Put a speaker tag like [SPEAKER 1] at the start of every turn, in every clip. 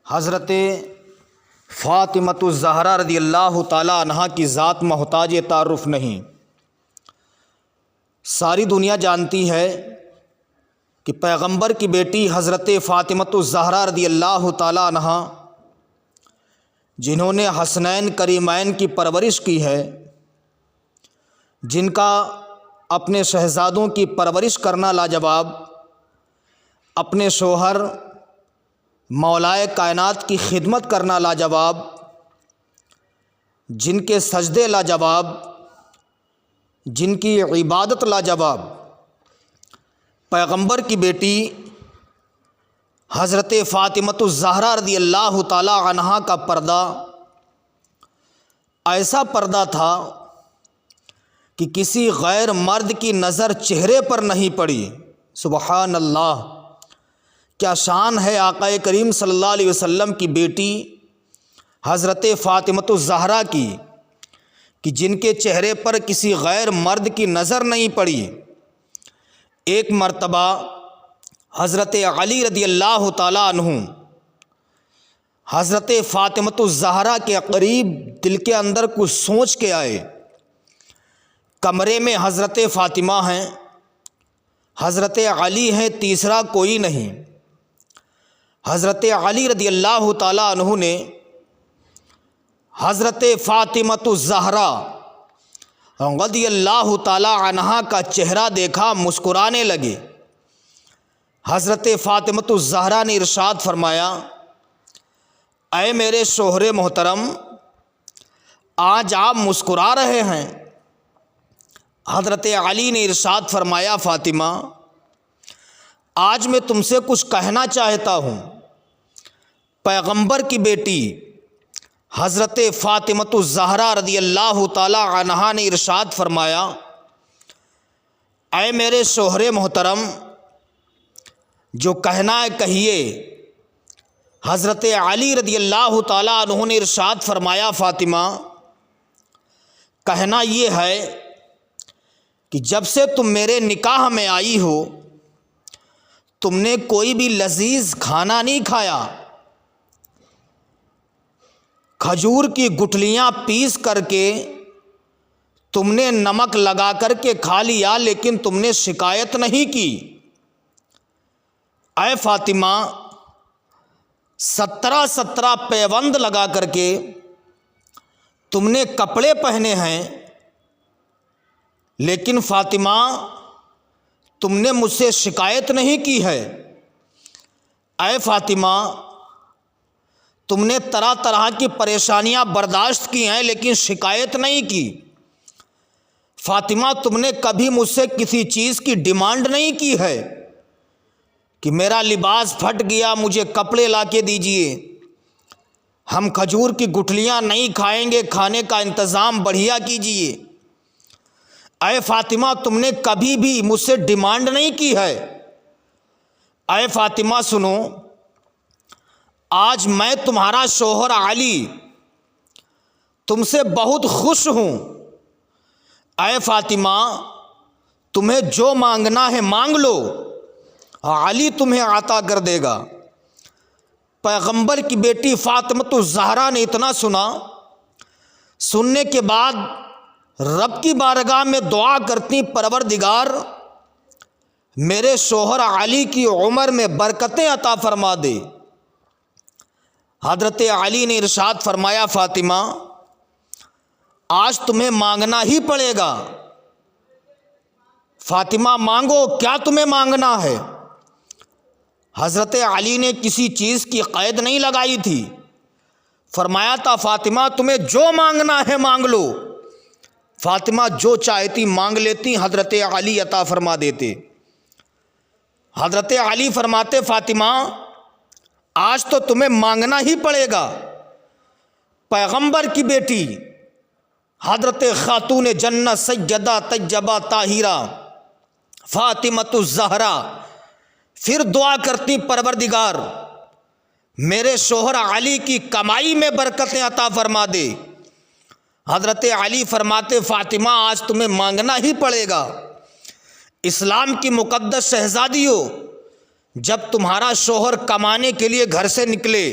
[SPEAKER 1] حضرت فاطمۃ الزہرا رضی اللہ تعالیٰ عنہا کی ذات محتاج تعارف نہیں۔ ساری دنیا جانتی ہے کہ پیغمبر کی بیٹی حضرت فاطمۃ الزہرا رضی اللہ تعالیٰ عنہا، جنہوں نے حسنین کریمین کی پرورش کی ہے، جن کا اپنے شہزادوں کی پرورش کرنا لاجواب، اپنے شوہر مولائے کائنات کی خدمت کرنا لاجواب، جن کے سجدے لاجواب، جن کی عبادت لاجواب، پیغمبر کی بیٹی حضرت فاطمۃ الزہرا رضی اللہ تعالی عنہا کا پردہ ایسا پردہ تھا کہ کسی غیر مرد کی نظر چہرے پر نہیں پڑی۔ سبحان اللہ، کیا شان ہے آقا کریم صلی اللہ علیہ وسلم کی بیٹی حضرت فاطمۃ الزہرا کی کہ جن کے چہرے پر کسی غیر مرد کی نظر نہیں پڑی۔ ایک مرتبہ حضرت علی رضی اللہ تعالیٰ عنہ حضرت فاطمۃ الزہرا کے قریب دل کے اندر کچھ سوچ کے آئے۔ کمرے میں حضرت فاطمہ ہیں، حضرت علی ہیں، تیسرا کوئی نہیں۔ حضرت علی رضی اللہ تعالیٰ عنہ نے حضرت فاطمۃ الزہرا رضی اللہ تعالیٰ عنہا کا چہرہ دیکھا، مسکرانے لگے۔ حضرت فاطمۃ الزہرا نے ارشاد فرمایا، اے میرے شوہر محترم، آج آپ مسکرا رہے ہیں۔ حضرت علی نے ارشاد فرمایا، فاطمہ، آج میں تم سے کچھ کہنا چاہتا ہوں۔ پیغمبر کی بیٹی حضرت فاطمۃ الزہرا رضی اللہ تعالی عنہا نے ارشاد فرمایا، اے میرے شوہر محترم، جو کہنا ہے کہیے۔ حضرت علی رضی اللہ تعالی عنہ نے ارشاد فرمایا، فاطمہ، کہنا یہ ہے کہ جب سے تم میرے نکاح میں آئی ہو، تم نے کوئی بھی لذیذ کھانا نہیں کھایا۔ کھجور کی گٹھلیاں پیس کر کے تم نے نمک لگا کر کے کھا لیا، لیکن تم نے شکایت نہیں کی۔ اے فاطمہ، 17 پیوند لگا کر کے تم نے کپڑے پہنے ہیں، لیکن فاطمہ تم نے مجھ سے شکایت نہیں کی ہے۔ اے فاطمہ، تم نے طرح طرح کی پریشانیاں برداشت کی ہیں، لیکن شکایت نہیں کی۔ فاطمہ، تم نے کبھی مجھ سے کسی چیز کی ڈیمانڈ نہیں کی ہے کہ میرا لباس پھٹ گیا، مجھے کپڑے لا کے دیجئے، ہم کھجور کی گٹھلیاں نہیں کھائیں گے، کھانے کا انتظام بڑھیا کیجئے۔ اے فاطمہ، تم نے کبھی بھی مجھ سے ڈیمانڈ نہیں کی ہے۔ اے فاطمہ سنو، آج میں تمہارا شوہر علی تم سے بہت خوش ہوں۔ اے فاطمہ، تمہیں جو مانگنا ہے مانگ لو، علی تمہیں عطا کر دے گا۔ پیغمبر کی بیٹی فاطمۃ الزہرا نے اتنا سنا، سننے کے بعد رب کی بارگاہ میں دعا کرتی، پروردگار میرے شوہر علی کی عمر میں برکتیں عطا فرما دے۔ حضرت علی نے ارشاد فرمایا، فاطمہ، آج تمہیں مانگنا ہی پڑے گا۔ فاطمہ مانگو، کیا تمہیں مانگنا ہے؟ حضرت علی نے کسی چیز کی قید نہیں لگائی تھی، فرمایا تھا، فاطمہ تمہیں جو مانگنا ہے مانگ لو۔ فاطمہ جو چاہتی مانگ لیتی، حضرت علی عطا فرما دیتے۔ حضرت علی فرماتے، فاطمہ آج تو تمہیں مانگنا ہی پڑے گا۔ پیغمبر کی بیٹی حضرت خاتون جنت سیدہ طیبہ طاہرہ فاطمۃ الزہرا پھر دعا کرتی، پروردگار میرے شوہر علی کی کمائی میں برکتیں عطا فرما دے۔ حضرت علی فرماتے، فاطمہ آج تمہیں مانگنا ہی پڑے گا۔ اسلام کی مقدس شہزادیوں، جب تمہارا شوہر کمانے کے لیے گھر سے نکلے،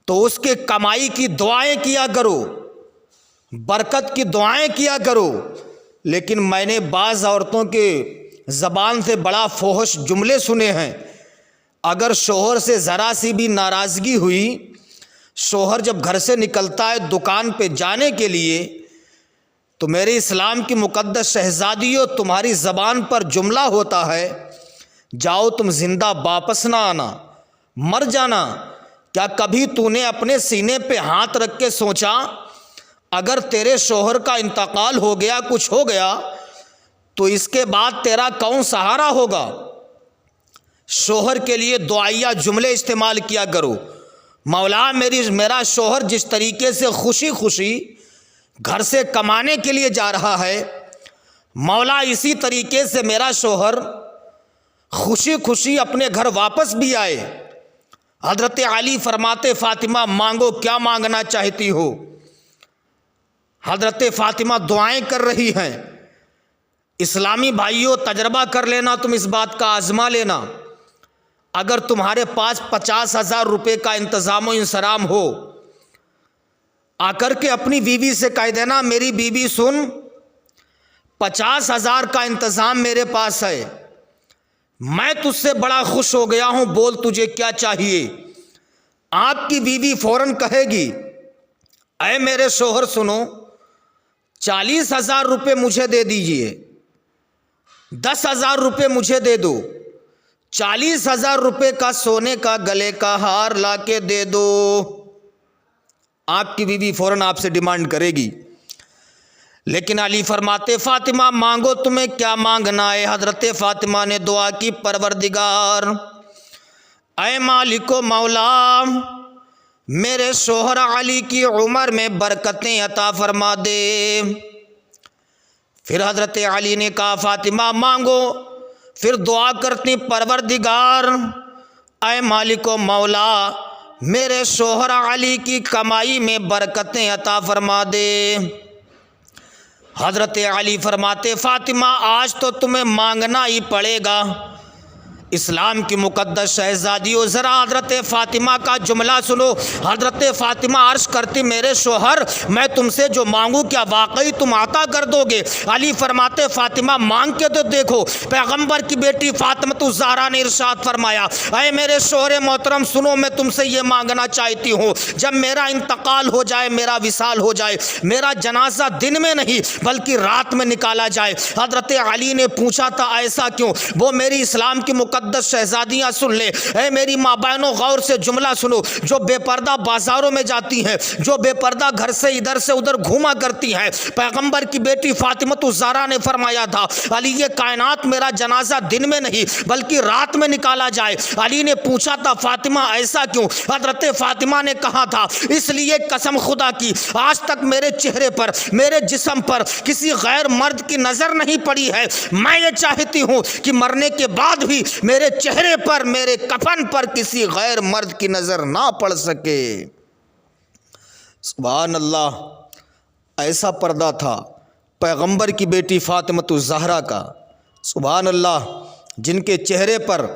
[SPEAKER 1] تو اس کے کمائی کی دعائیں کیا کرو، برکت کی دعائیں کیا کرو۔ لیکن میں نے بعض عورتوں کے زبان سے بڑا فحش جملے سنے ہیں۔ اگر شوہر سے ذرا سی بھی ناراضگی ہوئی، شوہر جب گھر سے نکلتا ہے دکان پہ جانے کے لیے، تو میرے اسلام کی مقدس شہزادیوں، تمہاری زبان پر جملہ ہوتا ہے، جاؤ تم زندہ واپس نہ آنا، مر جانا۔ کیا کبھی تو نے اپنے سینے پہ ہاتھ رکھ کے سوچا اگر تیرے شوہر کا انتقال ہو گیا، کچھ ہو گیا، تو اس کے بعد تیرا کون سہارا ہوگا؟ شوہر کے لیے دعائیہ جملے استعمال کیا کرو۔ مولا میرا شوہر جس طریقے سے خوشی خوشی گھر سے کمانے کے لیے جا رہا ہے، مولا اسی طریقے سے میرا شوہر خوشی خوشی اپنے گھر واپس بھی آئے۔ حضرت علی فرماتے فاطمہ مانگو، کیا مانگنا چاہتی ہو؟ حضرت فاطمہ دعائیں کر رہی ہیں۔ اسلامی بھائیوں، تجربہ کر لینا، تم اس بات کا آزما لینا، اگر تمہارے پاس 50,000 روپے کا انتظام و انصرام ہو، آ کر کے اپنی بیوی سے کہہ دینا میری بیوی سن، 50,000 کا انتظام میرے پاس ہے، میں تجھ سے بڑا خوش ہو گیا ہوں، بول تجھے کیا چاہیے؟ آپ کی بیوی فوراً کہے گی اے میرے شوہر سنو، 40,000 روپے مجھے دے دیجئے، 10,000 روپے مجھے دے دو، 40,000 روپے کا سونے کا گلے کا ہار لا کے دے دو۔ آپ کی بیوی فوراً آپ سے ڈیمانڈ کرے گی۔ لیکن علی فرماتے فاطمہ مانگو، تمہیں کیا مانگنا ہے؟ حضرت فاطمہ نے دعا کی پروردگار اے مالک و مولا، میرے شوہر علی کی عمر میں برکتیں عطا فرما دے۔ پھر حضرت علی نے کہا فاطمہ مانگو، پھر دعا کرتی پروردگار اے مالک و مولا، میرے شوہر علی کی کمائی میں برکتیں عطا فرما دے۔ حضرت علی فرماتے فاطمہ آج تو تمہیں مانگنا ہی پڑے گا۔ اسلام کی مقدس شہزادیوں، ذرا حضرت فاطمہ کا جملہ سنو۔ حضرت فاطمہ عرض کرتی میرے شوہر میں تم سے جو مانگوں کیا واقعی تم عطا کر دو گے؟ علی فرماتے فاطمہ مانگ کے تو دیکھو۔ پیغمبر کی بیٹی فاطمہ الزہرا نے ارشاد فرمایا اے میرے شوہر محترم سنو، میں تم سے یہ مانگنا چاہتی ہوں، جب میرا انتقال ہو جائے، میرا وصال ہو جائے، میرا جنازہ دن میں نہیں بلکہ رات میں نکالا جائے۔ حضرت علی نے پوچھا تھا ایسا کیوں؟ وہ میری اسلام کی مقدس شہزادیاں سن لے، اے میری ماں بہنوں غور سے جملہ سنو، جو بے پردہ بازاروں میں جاتی ہیں، جو بے پردہ گھر سے ادھر گھوما کرتی ہیں، پیغمبر کی بیٹی فاطمہ الزہرا نے فرمایا تھا علی یہ کائنات میرا جنازہ دن میں نہیں بلکہ رات میں نکالا جائے۔ علی نے پوچھا تھا فاطمہ ایسا کیوں؟ حضرت فاطمہ نے کہا تھا اس لیے قسم خدا کی آج تک میرے چہرے پر، میرے جسم پر کسی غیر مرد کی نظر نہیں پڑی ہے، میں یہ چاہتی ہوں کہ مرنے کے بعد بھی میرے چہرے پر، میرے کفن پر کسی غیر مرد کی نظر نہ پڑ سکے۔ سبحان اللہ، ایسا پردہ تھا پیغمبر کی بیٹی فاطمہ الزہرا کا، سبحان اللہ، جن کے چہرے پر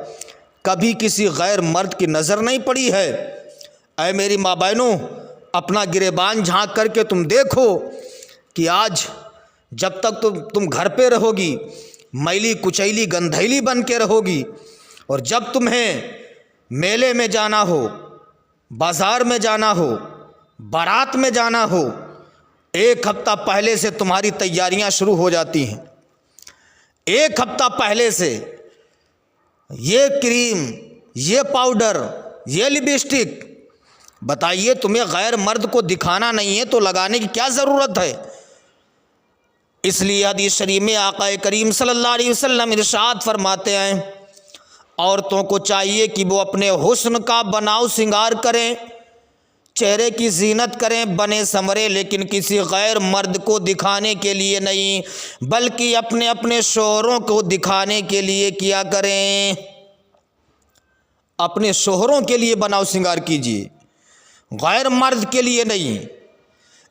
[SPEAKER 1] کبھی کسی غیر مرد کی نظر نہیں پڑی ہے۔ اے میری ماں بہنوں، اپنا گریبان جھانک کر کے تم دیکھو کہ آج جب تک تم گھر پہ رہو گی میلی کچیلی گندھیلی بن کے رہو گی، اور جب تمہیں میلے میں جانا ہو، بازار میں جانا ہو، بارات میں جانا ہو، 1 ہفتہ پہلے سے تمہاری تیاریاں شروع ہو جاتی ہیں۔ 1 ہفتہ پہلے سے یہ کریم، یہ پاؤڈر، یہ لپسٹک، بتائیے تمہیں غیر مرد کو دکھانا نہیں ہے تو لگانے کی کیا ضرورت ہے؟ اس لیے حدیث شریف میں آقا کریم صلی اللہ علیہ وسلم ارشاد فرماتے ہیں عورتوں کو چاہیے کہ وہ اپنے حسن کا بناؤ سنگار کریں، چہرے کی زینت کریں، بنے سنورے، لیکن کسی غیر مرد کو دکھانے کے لیے نہیں بلکہ اپنے شوہروں کو دکھانے کے لیے کیا کریں۔ اپنے شوہروں کے لیے بناؤ سنگار کیجیے، غیر مرد کے لیے نہیں۔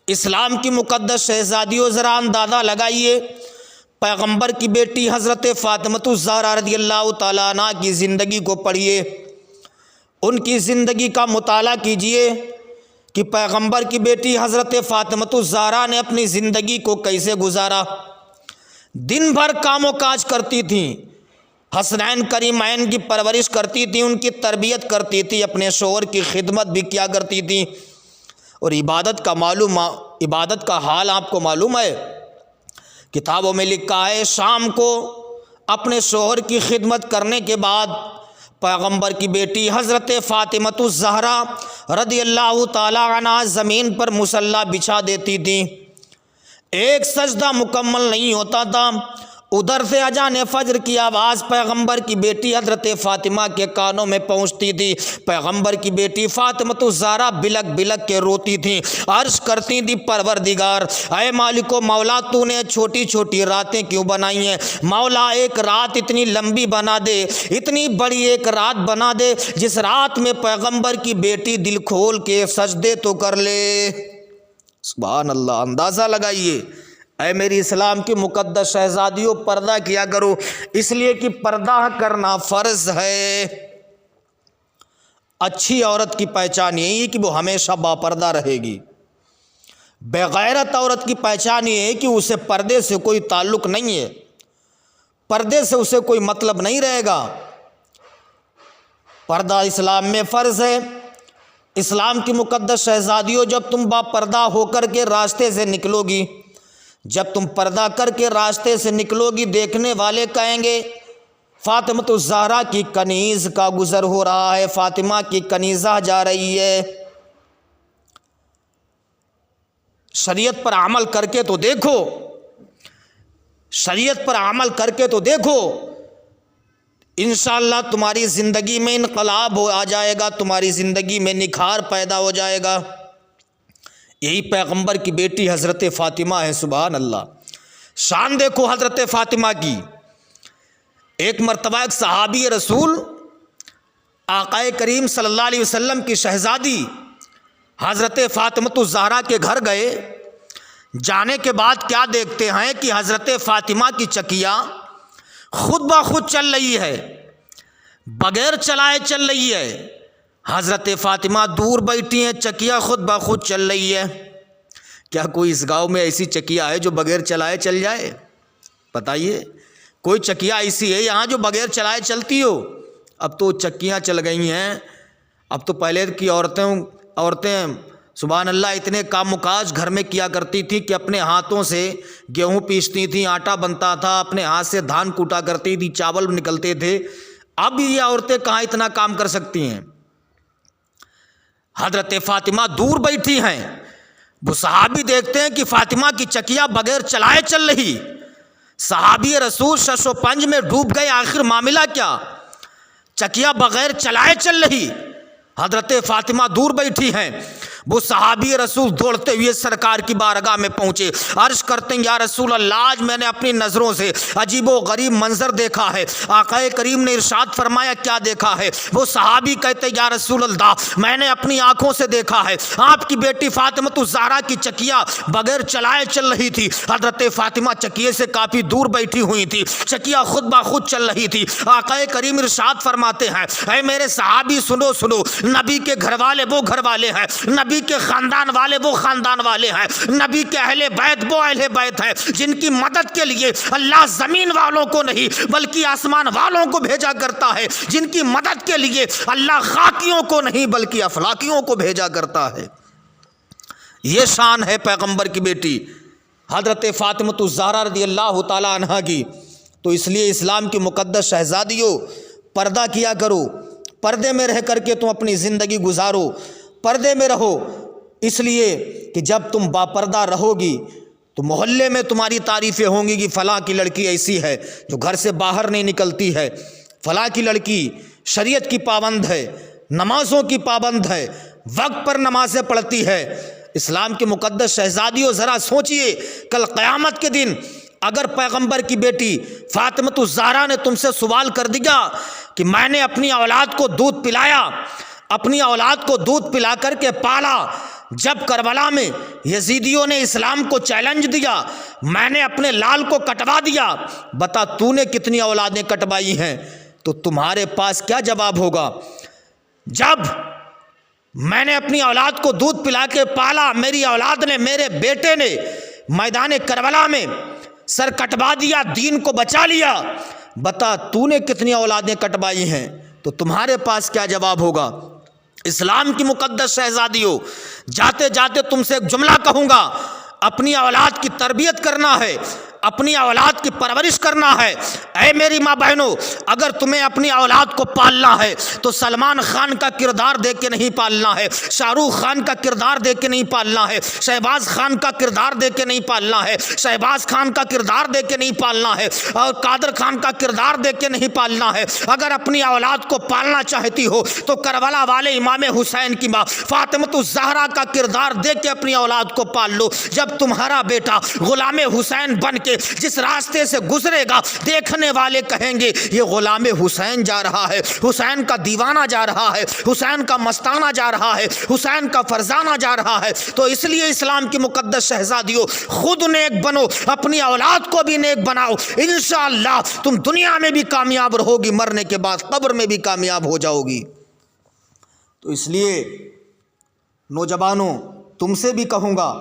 [SPEAKER 1] اسلام کی مقدس شہزادیوں، ذرا اندازہ لگائیے پیغمبر کی بیٹی حضرت فاطمہ الزہرا رضی اللہ تعالیٰ عنہ کی زندگی کو پڑھیے، ان کی زندگی کا مطالعہ کیجیے۔ کہ پیغمبر کی بیٹی حضرت فاطمہ الزہرا نے اپنی زندگی کو کیسے گزارا۔ دن بھر کام و کاج کرتی تھیں، حسنین کریمین کی پرورش کرتی تھیں، ان کی تربیت کرتی تھی، اپنے شوہر کی خدمت بھی کیا کرتی تھیں۔ اور عبادت کا حال آپ کو معلوم ہے، کتابوں میں لکھا ہے شام کو اپنے شوہر کی خدمت کرنے کے بعد پیغمبر کی بیٹی حضرت فاطمہ الزہرا رضی اللہ تعالی عنہا زمین پر مصلی بچھا دیتی تھیں۔ ایک سجدہ مکمل نہیں ہوتا تھا، ادھر سے اذان فجر کی آواز پیغمبر کی بیٹی حضرت فاطمہ کے کانوں میں پہنچتی تھی۔ پیغمبر کی بیٹی فاطمہ الزہرا بلک بلک کے روتی تھیں، عرض کرتی تھی پروردگار اے مالک و مولا، تو نے چھوٹی چھوٹی راتیں کیوں بنائی ہیں؟ مولا ایک رات اتنی لمبی بنا دے، اتنی بڑی ایک رات بنا دے جس رات میں پیغمبر کی بیٹی دل کھول کے سجدے تو کر لے۔ سبحان اللہ، اندازہ لگائیے۔ اے میری اسلام کی مقدس شہزادیوں، پردہ کیا کرو، اس لیے کہ پردہ کرنا فرض ہے۔ اچھی عورت کی پہچان یہی کہ وہ ہمیشہ باپردہ رہے گی۔ بے غیرت عورت کی پہچان یہ ہے کہ اسے پردے سے کوئی تعلق نہیں ہے، پردے سے اسے کوئی مطلب نہیں رہے گا۔ پردہ اسلام میں فرض ہے۔ اسلام کی مقدس شہزادیوں، جب تم باپردہ ہو کر کے راستے سے نکلو گی، جب تم پردہ کر کے راستے سے نکلو گی، دیکھنے والے کہیں گے فاطمہ الزہرا کی کنیز کا گزر ہو رہا ہے، فاطمہ کی کنیزہ جا رہی ہے۔ شریعت پر عمل کر کے تو دیکھو، شریعت پر عمل کر کے تو دیکھو، انشاءاللہ تمہاری زندگی میں انقلاب آ جائے گا، تمہاری زندگی میں نکھار پیدا ہو جائے گا۔ یہی پیغمبر کی بیٹی حضرت فاطمہ ہے۔ سبحان اللہ، شان دیکھو حضرت فاطمہ کی۔ ایک مرتبہ ایک صحابی رسول آقا کریم صلی اللہ علیہ وسلم کی شہزادی حضرت فاطمہ الزہرا کے گھر گئے۔ جانے کے بعد کیا دیکھتے ہیں کہ حضرت فاطمہ کی چکیا خود بخود چل رہی ہے، بغیر چلائے چل رہی ہے۔ حضرت فاطمہ دور بیٹھی ہیں، چکیا خود بخود چل رہی ہے۔ کیا کوئی اس گاؤں میں ایسی چکیا ہے جو بغیر چلائے چل جائے؟ بتائیے، کوئی چکیا ایسی ہے یہاں جو بغیر چلائے چلتی ہو؟ اب تو چکیاں چل گئی ہیں۔ اب تو پہلے کی عورتیں سبحان اللہ اتنے کام کاج گھر میں کیا کرتی تھی کہ اپنے ہاتھوں سے گیہوں پیستی تھیں، آٹا بنتا تھا، اپنے ہاتھ سے دھان کوٹا کرتی تھی، چاول نکلتے تھے۔ اب یہ عورتیں کہاں اتنا کام کر سکتی ہیں؟ حضرت فاطمہ دور بیٹھی ہیں، وہ صحابی دیکھتے ہیں کہ فاطمہ کی چکیا بغیر چلائے چل رہی۔ صحابی رسول شش و پنج میں ڈوب گئے، آخر معاملہ کیا؟ چکیا بغیر چلائے چل رہی، حضرت فاطمہ دور بیٹھی ہیں۔ وہ صحابی رسول دوڑتے ہوئے سرکار کی بارگاہ میں پہنچے، عرض کرتے ہیں یا رسول اللہ، آج میں نے اپنی نظروں سے عجیب و غریب منظر دیکھا ہے۔ آقا کریم نے ارشاد فرمایا کیا دیکھا ہے؟ وہ صحابی کہتے ہیں یا رسول اللہ، میں نے اپنی آنکھوں سے دیکھا ہے، آپ کی بیٹی فاطمہ الزہرا کی چکیا بغیر چلائے چل رہی تھی۔ حضرت فاطمہ چکیے سے کافی دور بیٹھی ہوئی تھی، چکیا خود بخود چل رہی تھی۔ آقا کریم ارشاد فرماتے ہیں اے میرے صحابی سنو، نبی کے گھر والے وہ گھر والے ہیں، نبی کے خاندان والے وہ خاندان والے ہیں، نبی کے اہل بیت وہ اہل بیت ہیں جن کی مدد کے لیے اللہ زمین والوں کو نہیں بلکہ آسمان والوں کو بھیجا کرتا ہے، جن کی مدد کے لیے اللہ خاکیوں کو نہیں بلکہ افلاکیوں کو بھیجا کرتا ہے۔ یہ شان ہے پیغمبر کی بیٹی حضرت فاطمہ الزہرا رضی اللہ تعالی عنہا کی۔ تو اس لیے اسلام کی مقدس شہزادیوں، پردہ کیا کرو، پردے میں رہ کر کے تم اپنی زندگی گزارو، پردے میں رہو، اس لیے کہ جب تم باپردہ رہو گی تو محلے میں تمہاری تعریفیں ہوں گی کہ فلاں کی لڑکی ایسی ہے جو گھر سے باہر نہیں نکلتی ہے، فلاں کی لڑکی شریعت کی پابند ہے، نمازوں کی پابند ہے، وقت پر نمازیں پڑھتی ہے۔ اسلام کی مقدس شہزادیوں، ذرا سوچئے کل قیامت کے دن اگر پیغمبر کی بیٹی فاطمہ الزہرا نے تم سے سوال کر دیا کہ میں نے اپنی اولاد کو دودھ پلایا، اپنی اولاد کو دودھ پلا کر کے پالا، جب کربلا میں یزیدیوں نے اسلام کو چیلنج دیا میں نے اپنے لال کو کٹوا دیا، بتا تو نے کتنی اولادیں کٹوائی ہیں؟ تو تمہارے پاس کیا جواب ہوگا؟ جب میں نے اپنی اولاد کو دودھ پلا کے پالا، میری اولاد نے، میرے بیٹے نے میدان کربلا میں سر کٹوا دیا، دین کو بچا لیا، بتا تو نے کتنی اولادیں کٹوائی ہیں؟ تو تمہارے پاس کیا جواب ہوگا؟ اسلام کی مقدس شہزادیوں، جاتے جاتے تم سے ایک جملہ کہوں گا، اپنی اولاد کی تربیت کرنا ہے، اپنی اولاد کی پرورش کرنا ہے۔ اے میری ماں بہنوں، اگر تمہیں اپنی اولاد کو پالنا ہے تو سلمان خان کا کردار دیکھ کے نہیں پالنا ہے، شاہ رخ خان کا کردار دیکھ کے نہیں پالنا ہے، شہباز خان کا کردار دیکھ کے نہیں پالنا ہے، شہباز خان کا کردار دیکھ کے نہیں پالنا ہے، اور قادر خان کا کردار دیکھ کے نہیں پالنا ہے۔ اگر اپنی اولاد کو پالنا چاہتی ہو تو کربلا والے امام حسین کی ماں فاطمہ الزہرا کا کردار دیکھ کے اپنی اولاد کو پال لو۔ جب تمہارا بیٹا غلام حسین بن کے جس راستے سے گزرے گا، دیکھنے والے کہیں گے یہ غلام حسین جا رہا ہے، حسین کا دیوانہ جا رہا ہے، حسین کا مستانہ جا رہا ہے، حسین کا فرزانہ جا رہا ہے۔ تو اس لیے اسلام کی مقدس شہزادیوں، خود نیک بنو، اپنی اولاد کو بھی نیک بناؤ، انشاءاللہ تم دنیا میں بھی کامیاب رہو گی، مرنے کے بعد قبر میں بھی کامیاب ہو جاؤ گی۔ تو اس لیے نوجوانوں، تم سے بھی کہوں گا